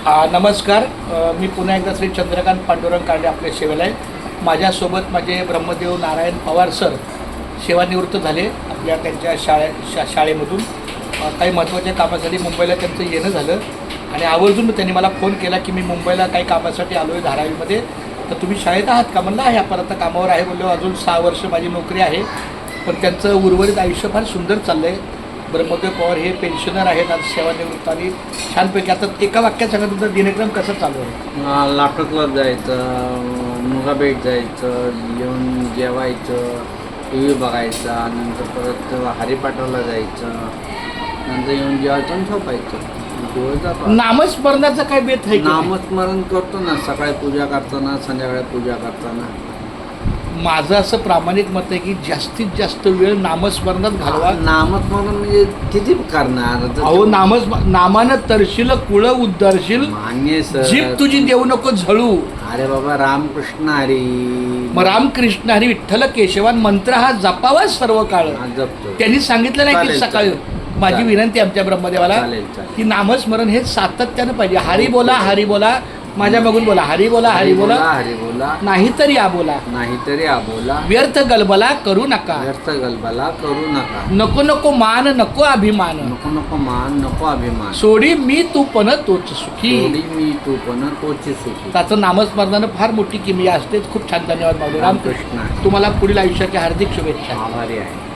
नमस्कार. मी पुन्हा एकदा श्री चंद्रकांत पांडुरंग कांडे आपल्या सेवेला आहे. माझ्यासोबत माझे ब्रह्मदेव नारायण पवार सर सेवानिवृत्त झाले आपल्या त्यांच्या शाळेमधून. काही महत्त्वाच्या कामासाठी मुंबईला त्यांचं येणं झालं आणि आवर्जून त्यांनी मला फोन केला की मी मुंबईला काही कामासाठी आलो आहे धारावीमध्ये, तर तुम्ही शाळेत आहात का? म्हणलं आहे, आपण आता कामावर आहे. बोललो अजून 6 वर्ष माझी नोकरी आहे, पण त्यांचं उर्वरित आयुष्य फार सुंदर चाललं आहे. ब्रह्मदेव पवार हे पेन्शनर आहेत, आज सेवानिवृत्त आणि छानपैकी. आता एका वाक्यात सांगा तुमचा दिनक्रम कसा चालू आहे? लाटकला जायचं, मुगाबेट जायचं, येऊन जेवायचं, टी व्ही बघायचा, नंतर परत हरिपाठाला जायचं, नंतर येऊन जेवायचं आणि झोपायचं. दिवस जातो. नामस्मरणाचा काय बेत आहे? नामस्मरण करतो ना, सकाळी पूजा करताना, संध्याकाळी पूजा करताना. माझं असं प्रामाणिक मत आहे की जास्तीत जास्त वेळ नामस्मरणात घालवा. नामस्मरण म्हणजे किती करणार? अहो, नामानं तरशील कुळ उद्धारशील, मान्य सर. जीभ तुझी देऊ नको झळू. अरे बाबा, रामकृष्ण हरी. मग रामकृष्ण हरी विठ्ठल केशवान मंत्र हा जपावा सर्व काळ. जपतो. त्यांनी सांगितलं नाही की चालेल, सकाळी. माझी चालेल. विनंती आमच्या ब्रह्मदेवाला चालेल, चालेल. की नामस्मरण हे सातत्यानं पाहिजे. हरी बोला, हरी बोला, माझ्या मागून बोला, हरी बोला, हरी बोला, हरी बोला, नाहीतरी या बोला, नाहीतरी आबोला. व्यर्थ गलबला करू नका, व्यर्थ गलबला करू नका. नको नको मान, नको अभिमान, नको नको मान, नको अभिमान. सोडी मी तू पण तोच सुखी. थोडी मी तू पण तोची सुखी. त्याचं नामस्मरणानं फार मोठी किमया असते. खूप छान. धन्यवाद माऊली. रामकृष्ण. रामकृष्ण. तुम्हाला पुढील आयुष्याच्या हार्दिक शुभेच्छा. आभारी आहे.